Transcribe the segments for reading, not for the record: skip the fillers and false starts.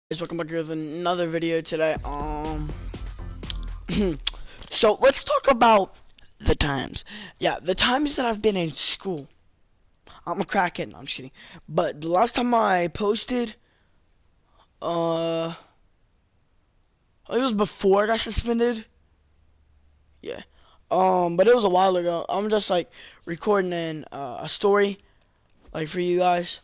Guys, welcome back with another video today. So let's talk about the times. Yeah, the times that I've been in school. I'm a crackhead. No, I'm just kidding. But the last time I posted, it was before I got suspended. Yeah. But it was a while ago. I'm just like recording a story, like for you guys.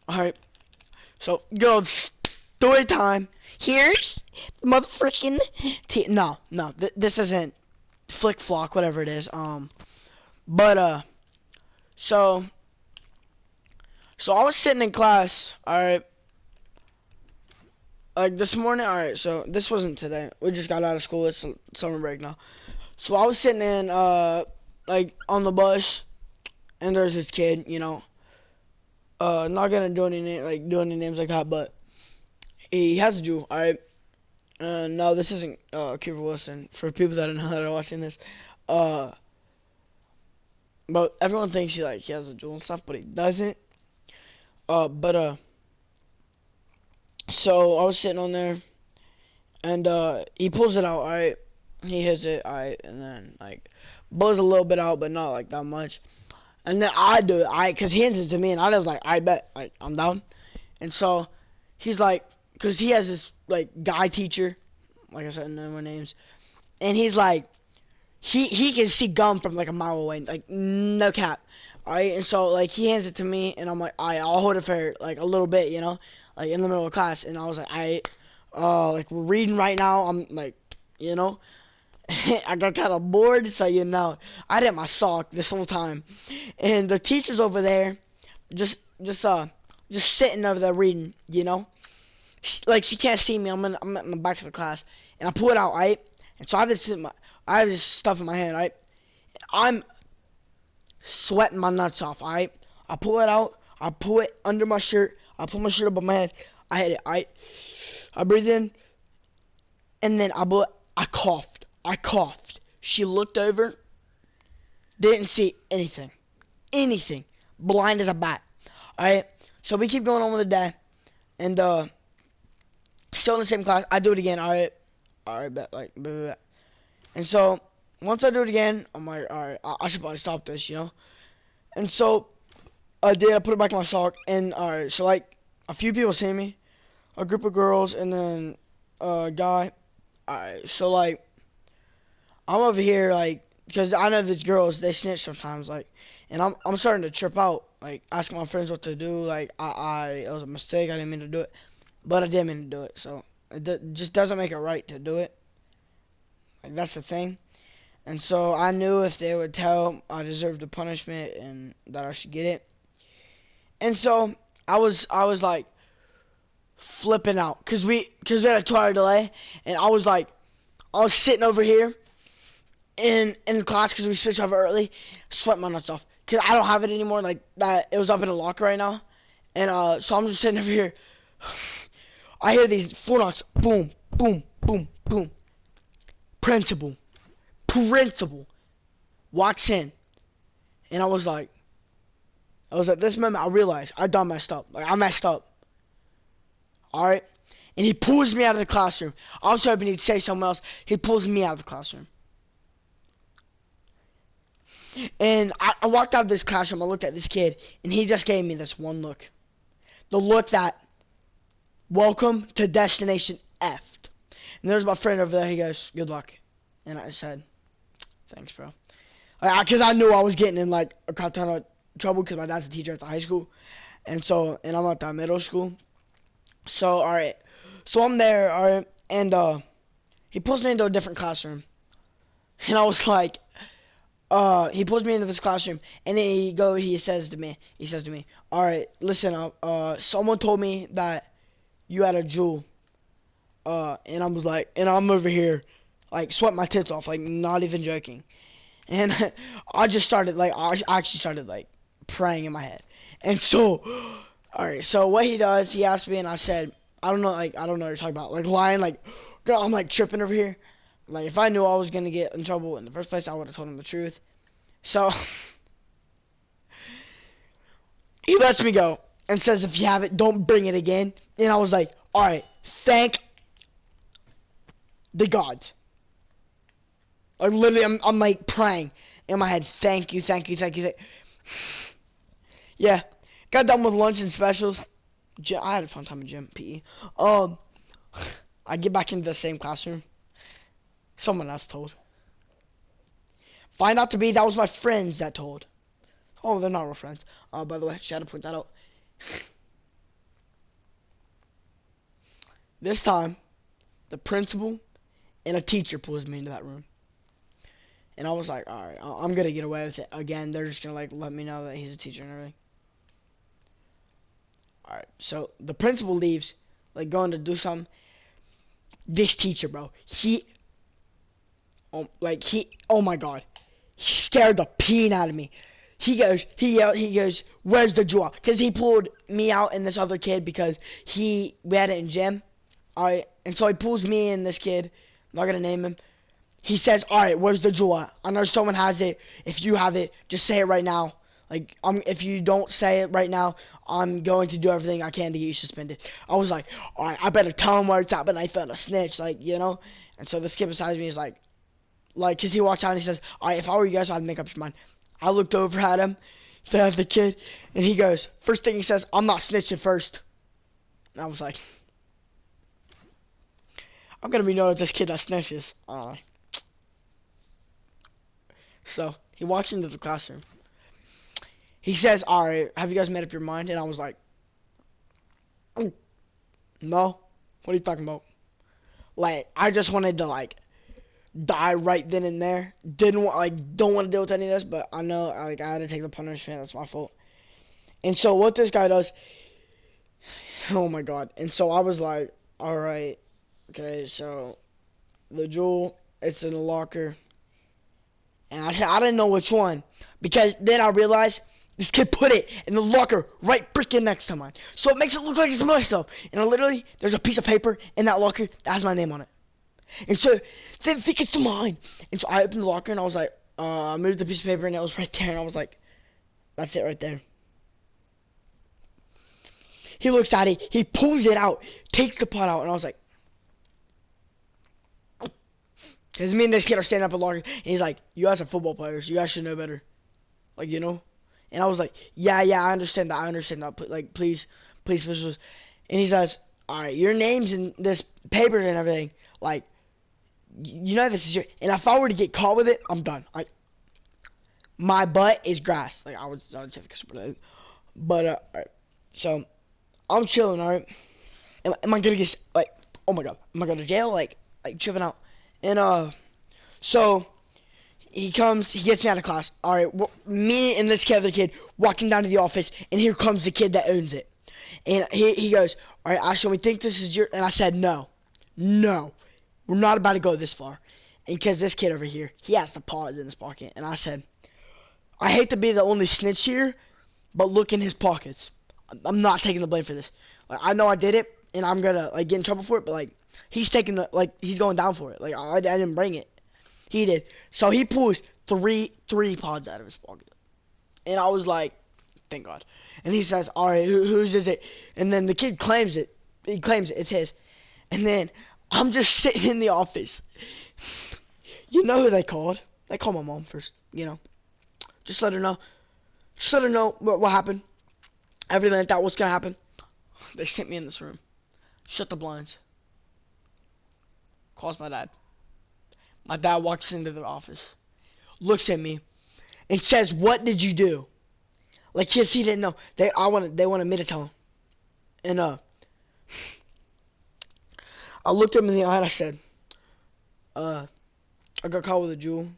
All right. So, go story time. Here's the motherfucking no, this isn't flick flock, whatever it is. But so I was sitting in class. All right, like this morning. All right, so this wasn't today. We just got out of school. It's summer break now. So I was sitting in like on the bus, and there's this kid. Not gonna do any names like that, but he has a jewel. All right. No, this isn't Cooper Wilson. For people that don't know that are watching this, but everyone thinks he has a jewel and stuff, but he doesn't. So I was sitting on there, and he pulls it out. Alright, he hits it. Alright, and then like blows a little bit out, but not like that much. And then I do it. Cause he hands it to me, and I was like, I bet, like I'm down. And so he's like, cause he has this like guy teacher, like I said, no more names, and he's like, he can see gum from like a mile away, like no cap. Alright, and so like he hands it to me, and I'm like, alright, I'll hold it for like a little bit, like in the middle of class. And I was like, alright, like we're reading right now. I'm like, I got kind of bored, so I had my sock this whole time, and the teacher's over there, just sitting over there reading, she can't see me. I'm in the back of the class, and I pull it out, right, and so I have this stuff in my hand, right, I'm sweating my nuts off, alright, I pull it out, I pull it under my shirt, I pull my shirt above my head, I hit it, alright, I breathe in, and then I coughed. She looked over, didn't see anything. Blind as a bat. Alright, so we keep going on with the day, and still in the same class. I do it again. Alright, bet, like, blah, blah, blah. And so once I do it again, I'm like, alright, I should probably stop this, And so I did. I put it back in my sock, and alright, so like a few people see me, a group of girls, and then a guy. Alright, so like I'm over here, like, because I know these girls, they snitch sometimes, like, and I'm starting to trip out, like, asking my friends what to do, like, it was a mistake, I didn't mean to do it, but I did mean to do it, so it just doesn't make it right to do it, like, that's the thing. And so I knew if they would tell, I deserved the punishment, and that I should get it. And so I was like, flipping out, because we had a 2-hour delay, and I was sitting over here, in class, because we switched over early, sweat my nuts off, because I don't have it anymore, like that. It was up in a locker right now, and so I'm just sitting over here. I hear these 4 knocks, boom, boom, boom, boom. Principal walks in, and I was like, at this moment I realized I done messed up, like I messed up. Alright, and he pulls me out of the classroom. I was hoping he'd say something else. He pulls me out of the classroom. And I walked out of this classroom, I looked at this kid, and he just gave me this one look. The look that, welcome to Destination F. And there's my friend over there, he goes, good luck. And I said, thanks, bro. Because I knew I was getting in, like, a crap ton of trouble, because my dad's a teacher at the high school. And I'm at the middle school. So, alright. So I'm there, alright, and, he pulls me into a different classroom. And I was like, he pulls me into this classroom, and then he says to me, alright, listen, someone told me that you had a jewel, and I was like, and I'm over here, like, sweating my tits off, like, not even joking, and I just started, like, I actually started, like, praying in my head, and so, alright, so what he does, he asked me, and I said, I don't know what you're talking about, like, lying, like, girl, I'm, like, tripping over here. Like, if I knew I was going to get in trouble in the first place, I would have told him the truth. So, he lets me go and says, if you have it, don't bring it again. And I was like, alright, thank the gods. Like literally, I'm like praying in my head. Thank you, thank you, thank you. Yeah, got done with lunch and specials. I had a fun time in gym, PE. I get back into the same classroom. Someone else told. Find out to be that was my friends that told. Oh, they're not real friends. By the way, just had to point that out. This time, the principal and a teacher pulls me into that room. And I was like, alright, I'm gonna get away with it. Again, they're just gonna like let me know that he's a teacher and everything. Alright, so the principal leaves, like going to do something. This teacher, bro, oh my god, he scared the peen out of me. He goes, where's the jewel? Because he pulled me out and this other kid because we had it in gym. Alright, and so he pulls me and this kid, I'm not gonna name him. He says, alright, where's the jewel? I know someone has it. If you have it, just say it right now. Like, if you don't say it right now, I'm going to do everything I can to get you suspended. I was like, alright, I better tell him where it's at, but I found a snitch, like, you know? And so this kid beside me is like, cause he walks out and he says, alright, if I were you guys, I'd make up your mind. I looked over at him, the kid, and he goes, first thing he says, I'm not snitching first. And I was like, I'm gonna be known as this kid that snitches. So, he walks into the classroom. He says, alright, have you guys made up your mind? And I was like, no. What are you talking about? Like, I just wanted to, like, die right then and there. Don't want to deal with any of this, but I know, I had to take the punishment. That's my fault. And so, what this guy does, oh my god. And so, I was like, alright, okay, so, the jewel, it's in the locker. And I said, I didn't know which one. Because then I realized this kid put it in the locker right freaking next to mine. So it makes it look like it's my stuff. And literally, there's a piece of paper in that locker that has my name on it. And so they think it's mine. And so I opened the locker and I was like, I moved the piece of paper and it was right there. And I was like, that's it right there. He looks at it. He pulls it out. Takes the pot out. And I was like, because me and this kid are standing up at locker, and he's like, you guys are football players. You guys should know better. Like, you know? And I was like, yeah, I understand that. Like, please. And he says, alright, your name's in this paper and everything. Like, you know this is your... And if I were to get caught with it, I'm done. Like, my butt is grass. Like, I would say because... But, alright. So, I'm chilling, alright? Am I gonna get... Like, oh my god. Am I going to jail? Like tripping out. And, so, he gets me out of class. Alright, me and this other kid walking down to the office, and here comes the kid that owns it. And he goes, alright, Ashton, we think this is your... And I said, no, we're not about to go this far. And because this kid over here, he has the pods in his pocket. And I said, I hate to be the only snitch here, but look in his pockets. I'm not taking the blame for this. Like, I know I did it, and I'm gonna, like, get in trouble for it, but, like, he's taking the, like, he's going down for it. Like, I didn't bring it. He did. So he pulls three pods out of his pocket. And I was like, thank God. And he says, alright, whose is it? And then the kid claims it. He claims it. It's his. And then I'm just sitting in the office. You know who they called? They called my mom first, you know. Just let her know. Just let her know what happened. Everything like that, what's going to happen. They sent me in this room. Shut the blinds. Calls my dad. My dad walks into the office, looks at me, and says, "What did you do?" Like, yes, he didn't know. They wanted me to tell him. And I looked him in the eye and I said, I got caught with a jewel.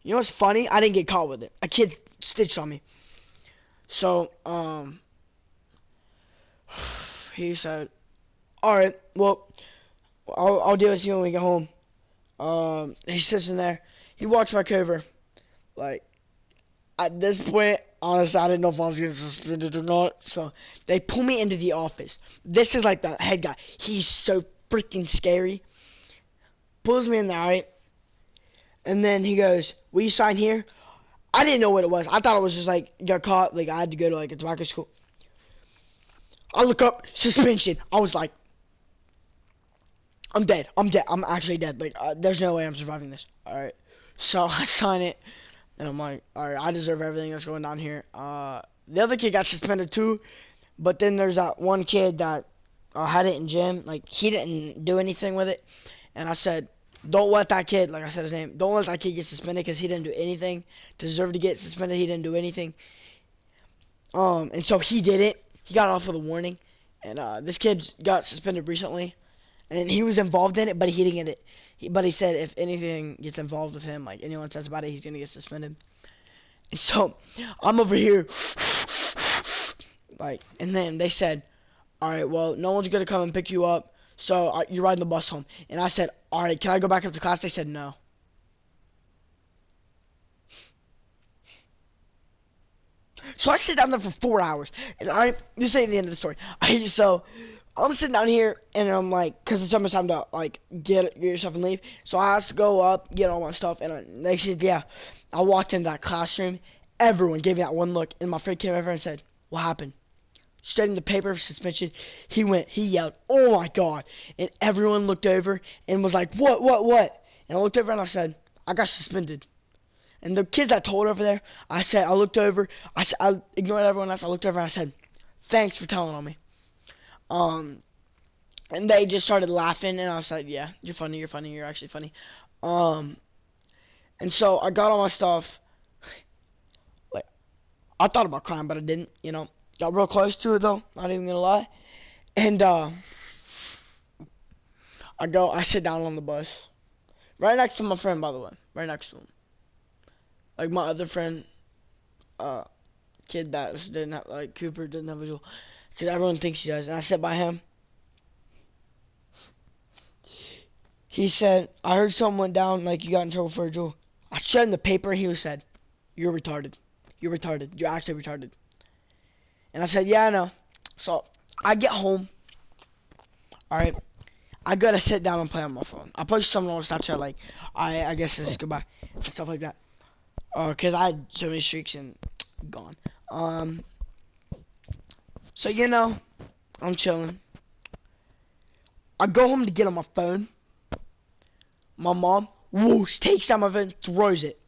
You know what's funny? I didn't get caught with it. A kid stitched on me. So, he said, alright, well, I'll deal with you when we get home. He sits in there. He walks back over. Like, at this point, honestly, I didn't know if I was getting suspended or not. So, they pull me into the office. This is like the head guy. He's so freaking scary. Pulls me in there, right? And then he goes, will you sign here? I didn't know what it was. I thought it was just like, got caught. Like, I had to go to like a tobacco school. I look up, suspension. I was like, I'm dead. I'm dead. I'm actually dead. Like, there's no way I'm surviving this. Alright. So I sign it, and I'm like, alright, I deserve everything that's going down here. The other kid got suspended too, but then there's that one kid that had it in gym. Like, he didn't do anything with it. And I said, don't let that kid, like I said his name, don't let that kid get suspended because he didn't do anything to deserve to get suspended. He didn't do anything. And so he did it. He got off with a warning. And this kid got suspended recently. And he was involved in it, but he didn't get it. But he said if anything gets involved with him, like anyone says about it, he's going to get suspended. And so I'm over here. Like, and then they said, alright, well, no one's going to come and pick you up. So you're riding the bus home. And I said, alright, can I go back up to class? They said no. So I sit down there for 4 hours. And this ain't the end of the story. So I'm sitting down here and I'm like, because it's almost time to like get yourself and leave. So I have to go up, get all my stuff. And they said, yeah. I walked into that classroom. Everyone gave me that one look. And my friend came over and said, what happened? Straight in the paper of suspension. He yelled, oh my God. And everyone looked over and was like, what? And I looked over and I said, I got suspended. And the kids I told over there, I looked over, I ignored everyone else. I looked over and I said, thanks for telling on me. And they just started laughing and I was like, yeah, you're funny, you're actually funny. And so I got all my stuff. Like, I thought about crying, but I didn't, you know. Got real close to it though, not even gonna lie. And I sit down on the bus. Right next to my friend, by the way. Right next to him. Like my other friend, kid that didn't have, like Cooper didn't have a jewel. Because everyone thinks he does. And I sat by him. He said, I heard someone went down, like you got in trouble for a jewel. I showed him the paper, he said, you're retarded. You're retarded. You're actually retarded. And I said, yeah, I know. So, I get home. Alright. I gotta sit down and play on my phone. I posted something on Snapchat, like, I guess this is goodbye. And stuff like that. Cause I had so many streaks and gone. So, you know, I'm chilling. I go home to get on my phone. My mom, whoosh, takes out my phone, throws it.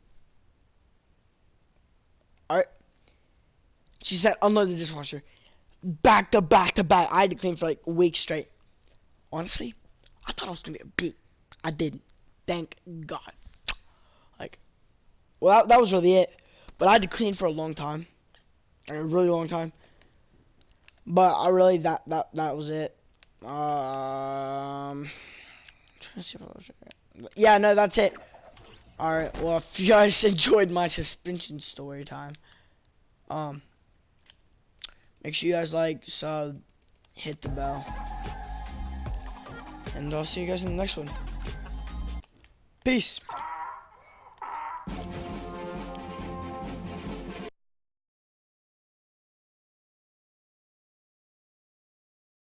Alright. She said, unload the dishwasher. Back to back to back. I had to clean for like weeks straight. Honestly, I thought I was going to get beat. I didn't. Thank God. Like, well, that was really it. But I had to clean for a long time. Like, a really long time. But I really, that was it. Trying to see what else. Yeah, no, that's it. Alright, well, if you guys enjoyed my suspension story time, make sure you guys like, sub, hit the bell, and I'll see you guys in the next one. Peace.